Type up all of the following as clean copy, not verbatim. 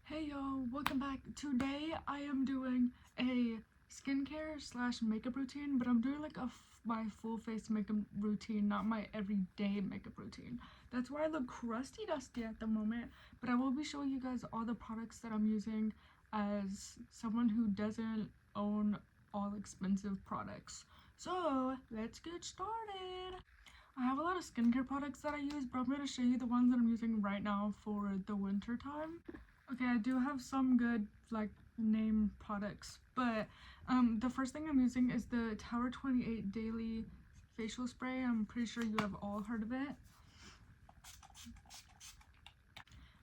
Hey y'all, welcome back. Today I am doing a skincare slash makeup routine, but I'm doing like my full face makeup routine, not my everyday makeup routine. That's why I look crusty dusty at the moment, but I will be showing you guys all the products that I'm using as someone who doesn't own all expensive products. So let's get started. I have a lot of skincare products that I use, but I'm going to show you the ones that I'm using right now for the winter time. Okay, I do have some good like name products, but the first thing I'm using is the Tower 28 Daily Facial Spray. I'm pretty sure you have all heard of it.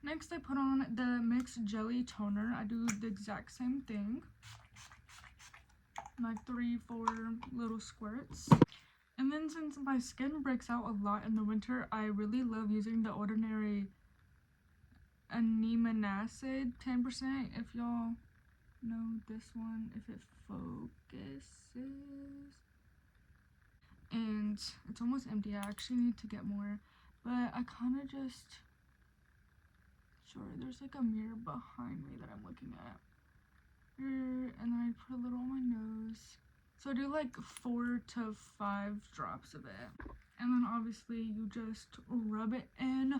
Next, I put on the Mixed Jelly Toner. I do the exact same thing, like 3-4 little squirts. And then since my skin breaks out a lot in the winter, I really love using the Ordinary Anemone Acid 10%, if y'all know this one, if it focuses. And it's almost empty. I actually need to get more, but I kind of just there's like a mirror behind me that I'm looking at, and then I put a little on my nose. So I do like 4 to 5 drops of it, and then obviously you just rub it in.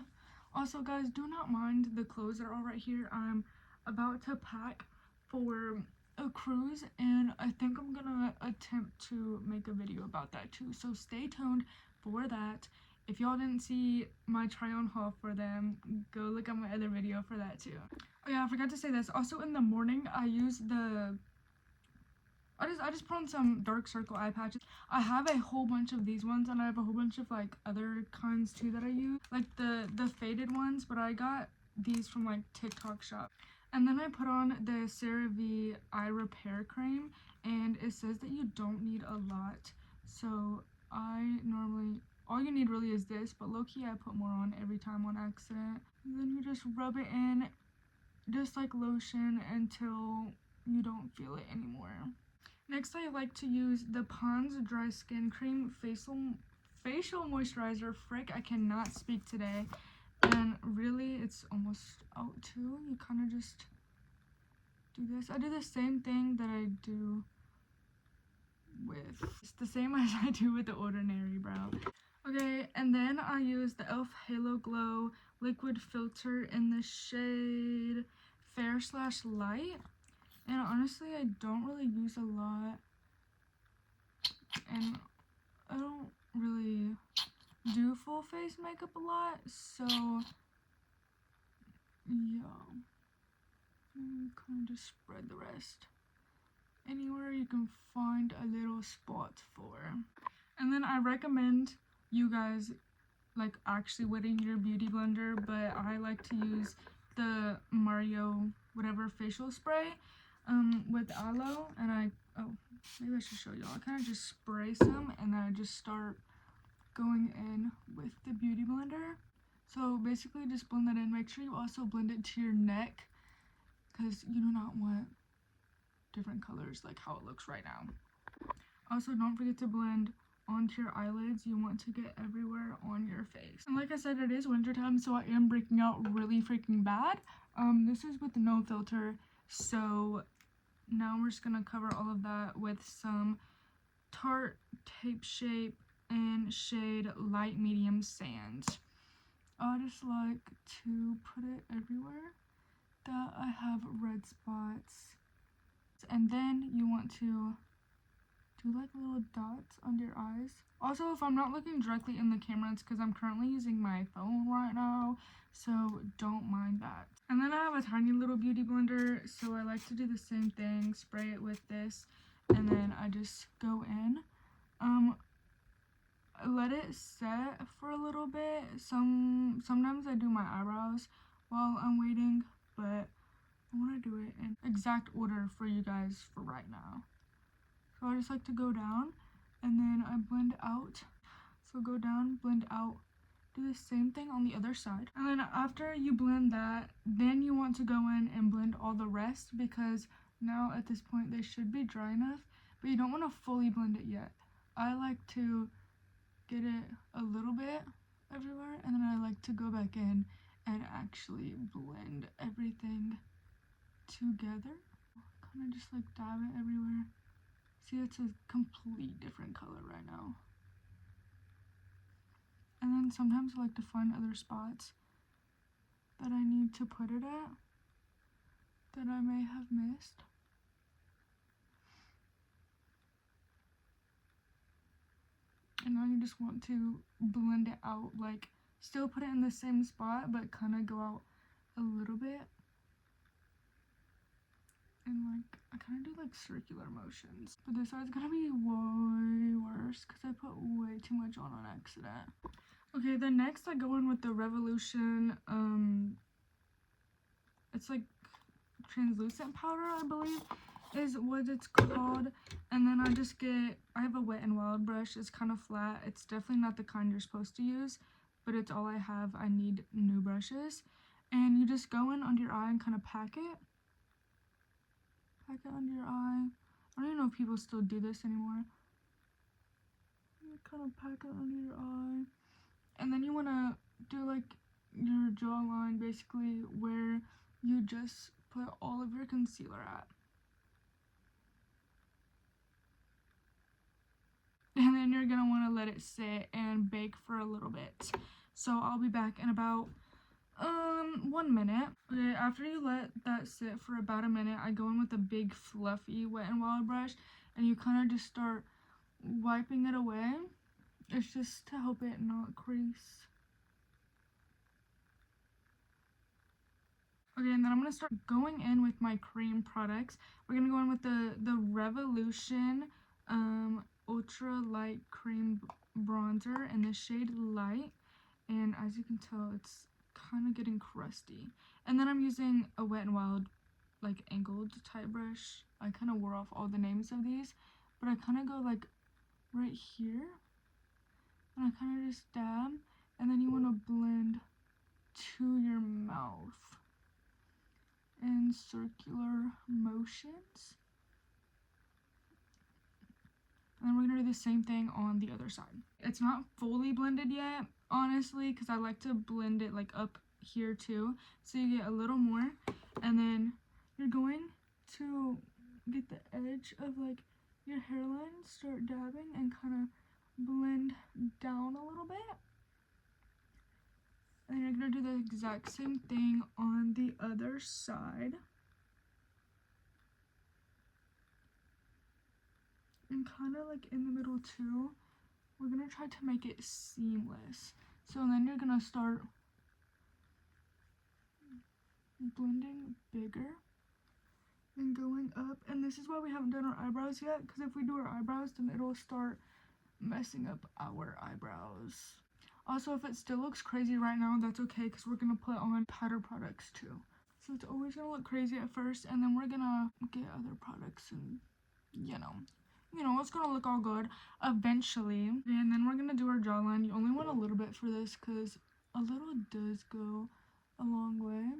Also guys, do not mind the clothes that are all right here. I'm about to pack for a cruise, and I think I'm gonna attempt to make a video about that too, so stay tuned for that. If y'all didn't see my try on haul for them, go look at my other video for that too. Oh yeah, I forgot to say this. Also in the morning I use I just put on some dark circle eye patches. I have a whole bunch of these ones, and I have a whole bunch of like other kinds too that I use, like the faded ones, but I got these from like TikTok shop. And then I put on the CeraVe eye repair cream, and it says that you don't need a lot, so I normally, all you need really is this, but low-key I put more on every time on accident. And then you just rub it in just like lotion until you don't feel it anymore. Next, I like to use the Pond's Dry Skin Cream Facial Moisturizer. Frick, I cannot speak today. And really, it's almost out too. You kind of just do this. I do the same thing that I do with, it's the same as I do with the Ordinary Brow. Okay, and then I use the e.l.f. Halo Glow Liquid Filter in the shade Fair / Light. And honestly, I don't really use a lot, and I don't really do full face makeup a lot, so yeah, kind of just spread the rest anywhere you can find a little spot for. And then I recommend you guys like actually wetting your beauty blender, but I like to use the Mario whatever facial spray with aloe, and maybe I should show y'all. I kind of just spray some, and then I just start going in with the beauty blender. So basically just blend that in. Make sure you also blend it to your neck, because you do not want different colors like how it looks right now. Also, don't forget to blend onto your eyelids. You want to get everywhere on your face. And like I said, it is wintertime, so I am breaking out really freaking bad. This is with no filter, so now we're just gonna cover all of that with some Tarte Tape Shape in shade Light Medium Sand. I just like to put it everywhere that I have red spots. And then you want to do like little dots under your eyes. Also, if I'm not looking directly in the camera, it's because I'm currently using my phone right now, so don't mind that. And then I have a tiny little beauty blender, so I like to do the same thing, spray it with this, and then I just go in. Let it set for a little bit. Sometimes I do my eyebrows while I'm waiting, but I want to do it in exact order for you guys for right now. So I just like to go down, and then I blend out. So go down, blend out, do the same thing on the other side. And then after you blend that, then you want to go in and blend all the rest, because now at this point they should be dry enough, but you don't want to fully blend it yet. I like to get it a little bit everywhere, and then I like to go back in and actually blend everything together. Kind of just like dab it everywhere. See, it's a complete different color right now. And then sometimes I like to find other spots that I need to put it at that I may have missed. And now you just want to blend it out, like still put it in the same spot but kind of go out a little bit. And like I kind of do like circular motions, but this side's gonna be way worse because I put way too much on accident. Okay, then next I go in with the Revolution, it's like translucent powder, I believe is what it's called. And then I have a Wet n Wild brush. It's kind of flat. It's definitely not the kind you're supposed to use, but it's all I have. I need new brushes. And you just go in under your eye and kind of pack it under your eye. I don't even know if people still do this anymore. You kind of pack it under your eye, and then you want to do like your jawline, basically where you just put all of your concealer at. And then you're gonna want to let it sit and bake for a little bit. So I'll be back in about 1 minute. Okay, after you let that sit for about a minute, I go in with a big fluffy Wet n Wild brush, and you kind of just start wiping it away. It's just to help it not crease. Okay, and then I'm gonna start going in with my cream products. We're gonna go in with the Revolution Ultra Light Cream Bronzer in the shade Light, and as you can tell, it's kind of getting crusty. And then I'm using a Wet n Wild like angled type brush. I kind of wore off all the names of these, but I kind of go like right here, and I kind of just dab, and then you want to blend to your mouth in circular motions. And then we're gonna do the same thing on the other side. It's not fully blended yet, honestly, because I like to blend it like up here too, so you get a little more. And then you're going to get the edge of like your hairline, start dabbing and kind of blend down a little bit. And you're gonna do the exact same thing on the other side. And kind of like in the middle too. We're gonna try to make it seamless. So then you're gonna start blending bigger and going up. And this is why we haven't done our eyebrows yet, because if we do our eyebrows, then it'll start messing up our eyebrows. Also, if it still looks crazy right now, that's okay, because we're gonna put on powder products too. So it's always gonna look crazy at first, and then we're gonna get other products, and you know, it's gonna look all good eventually. And then we're gonna do our jawline. You only want a little bit for this, because a little does go a long way.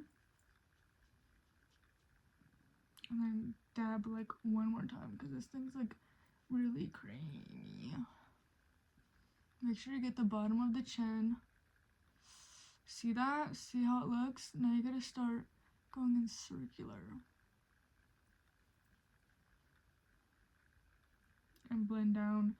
And then dab like one more time, because this thing's like really creamy. Make sure you get the bottom of the chin. See that? See how it looks? Now you gotta start going in circular. And blend down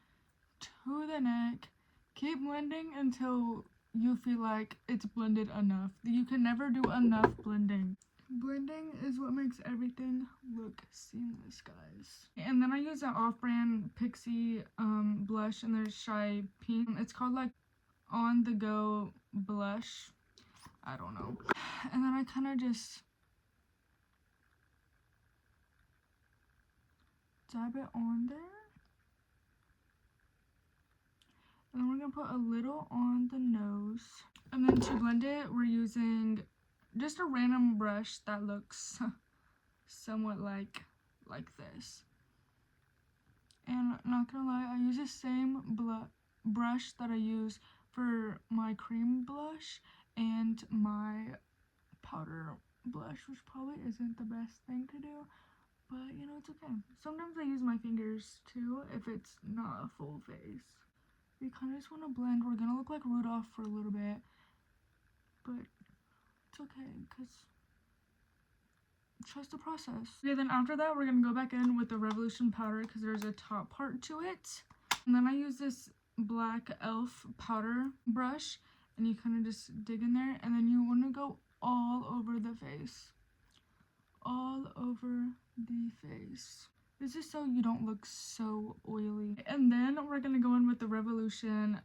to the neck. Keep blending until you feel like it's blended enough. You can never do enough blending. Blending is what makes everything look seamless, guys. And then I use that off-brand Pixie blush in their Shy Pink. It's called like On The Go Blush. I don't know. And then I kind of just dab it on there. And then we're going to put a little on the nose. And then to blend it, we're using just a random brush that looks somewhat like this. And not gonna lie, I use the same brush that I use for my cream blush and my powder blush, which probably isn't the best thing to do, but you know, it's okay. Sometimes I use my fingers too if it's not a full face. We kind of just want to blend. We're gonna look like Rudolph for a little bit, but it's okay, because trust the process. Okay, then after that, we're gonna go back in with the Revolution powder because there's a top part to it. And then I use this black e.l.f. powder brush, and you kind of just dig in there, and then you want to go all over the face. All over the face. This is so you don't look so oily. And then we're gonna go in with the Revolution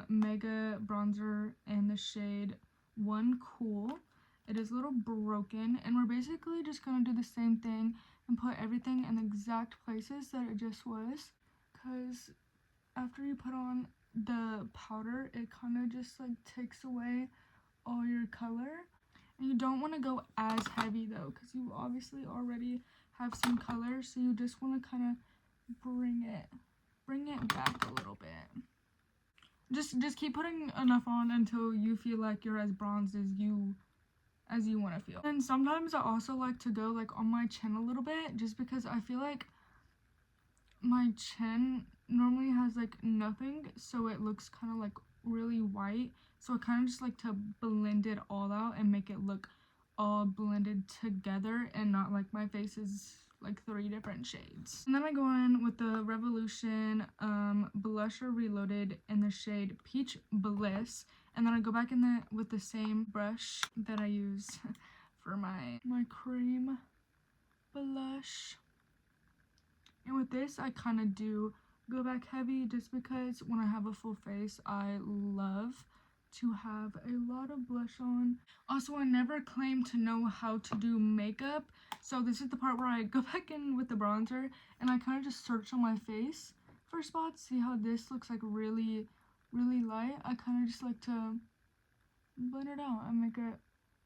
Mega Bronzer in the shade One Cool. It is a little broken, and we're basically just gonna do the same thing and put everything in the exact places that it just was, because after you put on the powder, it kind of just like takes away all your color. And you don't want to go as heavy though, because you obviously already have some color, so you just want to kind of bring it back a little bit. Just keep putting enough on until you feel like you're as bronzed as you want to feel. And sometimes I also like to go like on my chin a little bit, just because I feel like my chin normally has like nothing, so it looks kind of like really white. So I kind of just like to blend it all out and make it look all blended together, and not like my face is like 3 different shades. And then I go in with the Revolution blusher Reloaded in the shade Peach Bliss, and then I go back in with the same brush that I use for my cream blush. And with this, I kind of do go back heavy, just because when I have a full face, I love to have a lot of blush on. Also, I never claim to know how to do makeup, so this is the part where I go back in with the bronzer and I kind of just search on my face for spots. See how this looks like really, really light? I kind of just like to blend it out and make it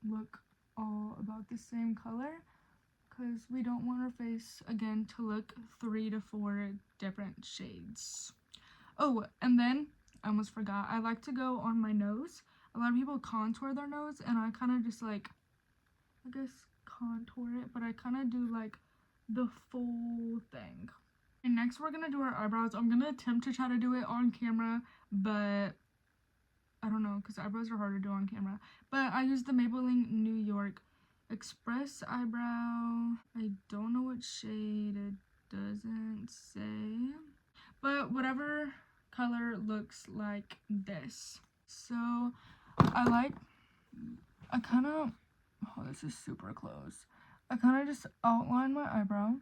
look all about the same color, because we don't want our face again to look 3 to 4 different shades. Oh, and then I almost forgot, I like to go on my nose. A lot of people contour their nose, and I kind of just like, I guess contour it, but I kind of do like the full thing. And next we're gonna do our eyebrows. I'm gonna attempt to try to do it on camera, but I don't know, because eyebrows are hard to do on camera. But I use the Maybelline New York Express eyebrow. I don't know what shade, it doesn't say, but whatever color looks like this. So I kind of, oh, this is super close. I kind of just outline my eyebrow.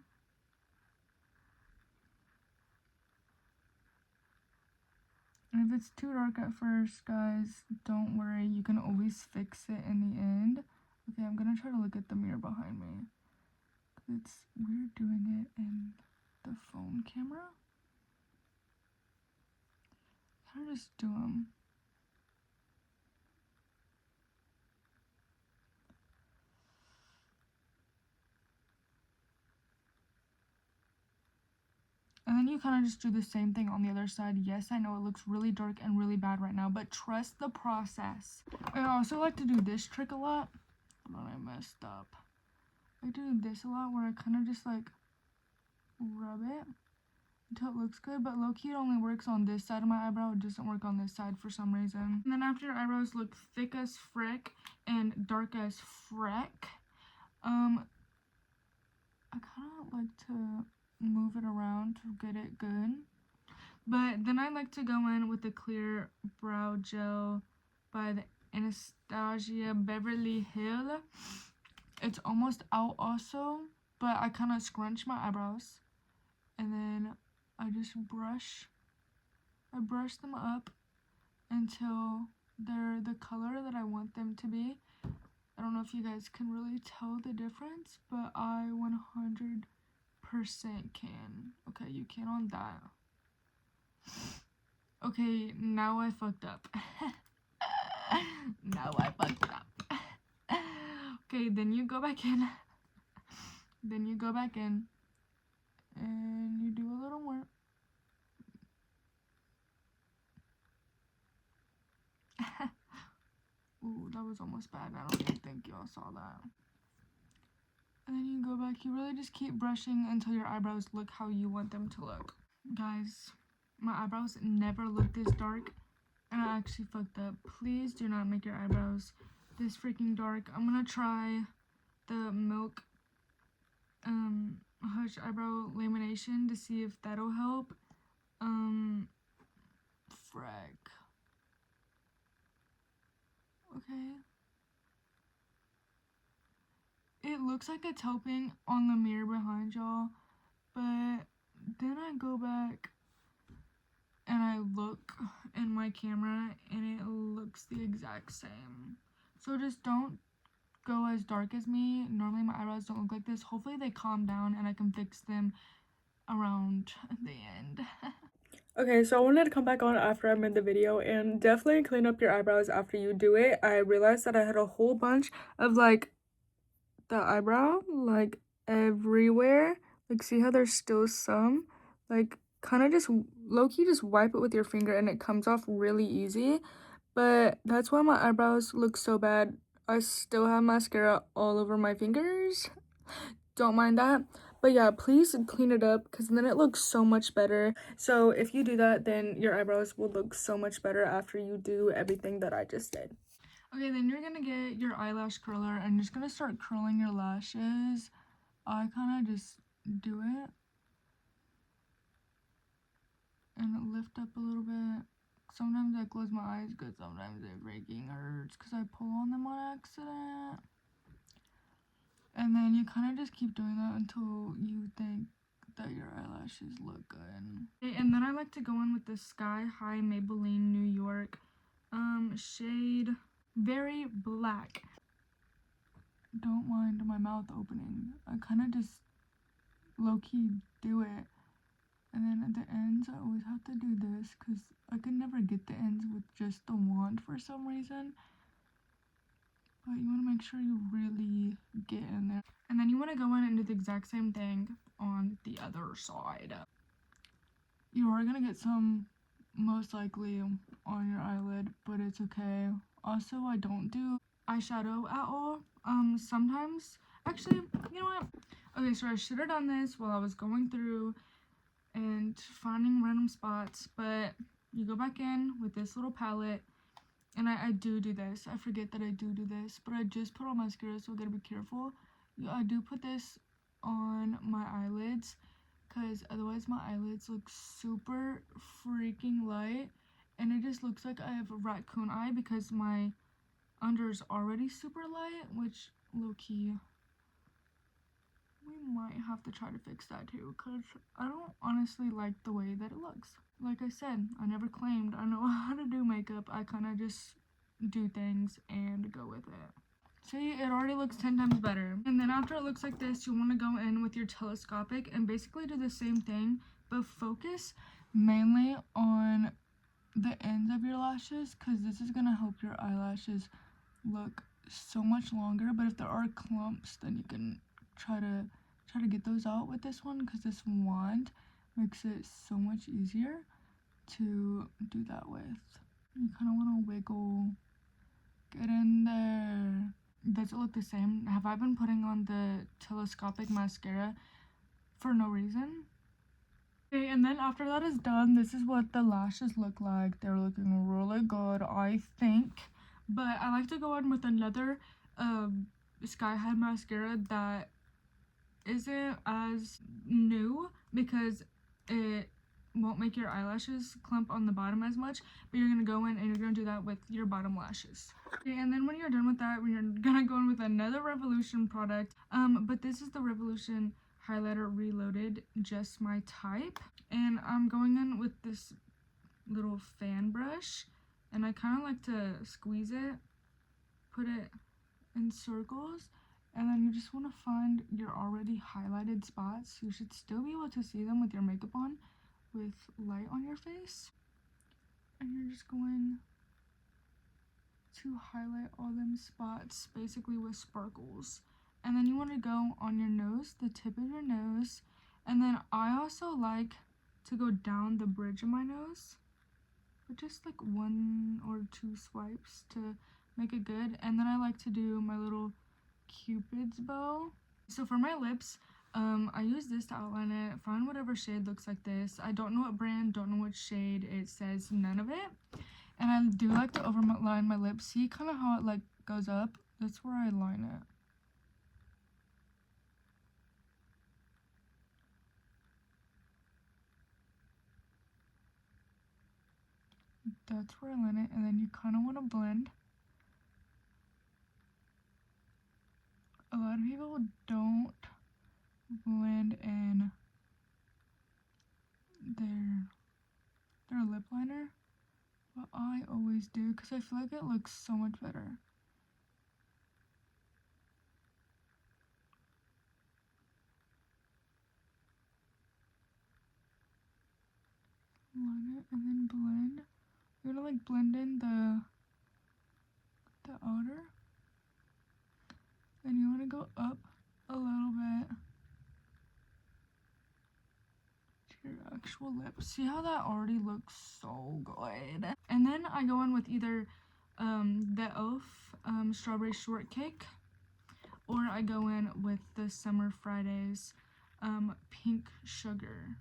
And if it's too dark at first, guys, don't worry, you can always fix it in the end. Okay, I'm gonna try to look at the mirror behind me, because it's weird doing it in the phone camera. Kind of just do them. And then you kind of just do the same thing on the other side. Yes, I know it looks really dark and really bad right now, but trust the process. I also like to do this trick a lot. Hold on, I messed up. I do this a lot, where I kind of just like rub it until it looks good, but low-key it only works on this side of my eyebrow. It doesn't work on this side for some reason. And then after your eyebrows look thick as frick and dark as freck, I kind of like to move it around to get it good. But then I like to go in with the clear brow gel by the Anastasia Beverly Hill. It's almost out also, but I kind of scrunch my eyebrows, and then I just brush them up until they're the color that I want them to be. I don't know if you guys can really tell the difference, but I 100% can. Okay, you can on that. Okay, now I fucked up. Now I fucked up. Okay, then you go back in. Then you go back in. And you do a little more. Ooh, that was almost bad. I don't even think y'all saw that. And then you go back. You really just keep brushing until your eyebrows look how you want them to look. Guys, my eyebrows never look this dark, and I actually fucked up. Please do not make your eyebrows this freaking dark. I'm gonna try the Milk Hush Eyebrow Lamination to see if that'll help. Frick. Okay. It looks like it's helping on the mirror behind y'all, but then I go back and I look in my camera and it looks the exact same. So just don't go as dark as me. Normally my eyebrows don't look like this. Hopefully they calm down and I can fix them around the end. Okay, so I wanted to come back on after I made the video and definitely clean up your eyebrows after you do it. I realized that I had a whole bunch of like the eyebrow like everywhere. Like, see how there's still some? Like, kind of just low-key just wipe it with your finger and it comes off really easy. But that's why my eyebrows look so bad. I still have mascara all over my fingers. Don't mind that. But yeah, please clean it up because then it looks so much better. So if you do that, then your eyebrows will look so much better after you do everything that I just did. Okay, then you're gonna get your eyelash curler and just gonna start curling your lashes. I kind of just do it and lift up a little bit. Sometimes I close my eyes because sometimes it freaking hurts because I pull on them on accident. And then you kind of just keep doing that until you think that your eyelashes look good. Okay, and then I like to go in with the Sky High Maybelline New York shade Very Black. Don't mind my mouth opening. I kind of just low-key do it. And then at the ends, I always have to do this because I could never get the ends with just the wand for some reason. But you want to make sure you really get in there. And then you want to go in and do the exact same thing on the other side. You are going to get some, most likely, on your eyelid, but it's okay. Also, I don't do eyeshadow at all. Sometimes, actually, you know what? Okay, so I should have done this while I was going through and finding random spots, but you go back in with this little palette, and I do this. I forget that I do this, but I just put on mascara, so I gotta be careful. I do put this on my eyelids, because otherwise my eyelids look super freaking light, and it just looks like I have a raccoon eye because my under is already super light, which low-key we might have to try to fix that too, because I don't honestly like the way that it looks. Like I said, I never claimed I know how to do makeup. I kind of just do things and go with it. See, it already looks 10 times better. And then after it looks like this, you want to go in with your telescopic and basically do the same thing, but focus mainly on the ends of your lashes, because this is going to help your eyelashes look so much longer. But if there are clumps, then you can try to get those out with this one, because this wand makes it so much easier to do that with. You kind of want to wiggle, get in there. Does it look the same? Have I been putting on the telescopic mascara for no reason? Okay, and then after that is done, this is what the lashes look like. They're looking really good, I think. But I like to go in with another Sky High mascara that isn't as new, because it won't make your eyelashes clump on the bottom as much, but you're gonna go in and you're gonna do that with your bottom lashes. Okay, and then when you're done with that, you're gonna go in with another Revolution product, but this is the Revolution highlighter Reloaded, just my type. And I'm going in with this little fan brush, and I kind of like to squeeze it, put it in circles, and then you just want to find your already highlighted spots. You should still be able to see them with your makeup on, with light on your face. And you're just going to highlight all them spots, basically with sparkles. And then you want to go on your nose, the tip of your nose. And then I also like to go down the bridge of my nose, but just like 1 or 2 swipes to make it good. And then I like to do my little Cupid's bow. So for my lips, I use this to outline it. Find whatever shade looks like this. I don't know what brand, don't know what shade. It says none of it. And I do like to overline my lips. See kind of how it like goes up? That's where I line it. that's where I line it, and then you kind of want to blend. A lot of people don't blend in their lip liner, but I always do because I feel like it looks so much better. Line it and then blend. You're gonna like blend in the outer, and you want to go up a little bit to your actual lip. See how that already looks so good? And then I go in with either the e.l.f. Strawberry Shortcake, or I go in with the Summer Fridays Pink Sugar.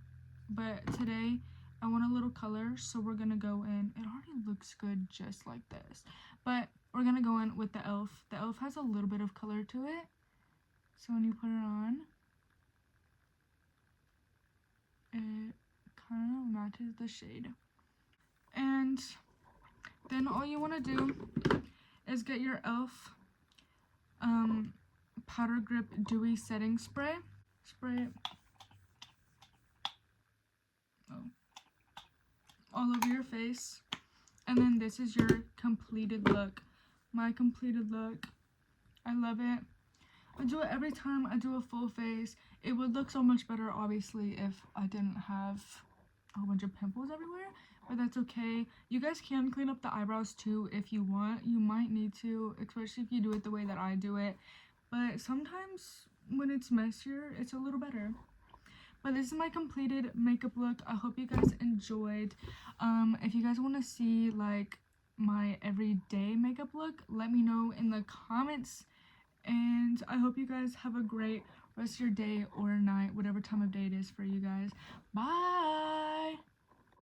But today I want a little color, so we're gonna go in. It already looks good just like this, but we're gonna go in with the e.l.f. The e.l.f. has a little bit of color to it, so when you put it on, it kind of matches the shade. And then all you want to do is get your e.l.f. Powder Grip Dewy Setting Spray. Spray it all over your face. And then this is your completed look. My completed look. I love it. I do it every time I do a full face. It would look so much better, obviously, if I didn't have a whole bunch of pimples everywhere. But that's okay. You guys can clean up the eyebrows too if you want. You might need to, especially if you do it the way that I do it. But sometimes when it's messier, it's a little better. But this is my completed makeup look. I hope you guys enjoyed. If you guys want to see like my everyday makeup look, let me know in the comments. And I hope you guys have a great rest of your day or night, whatever time of day it is for you guys. Bye!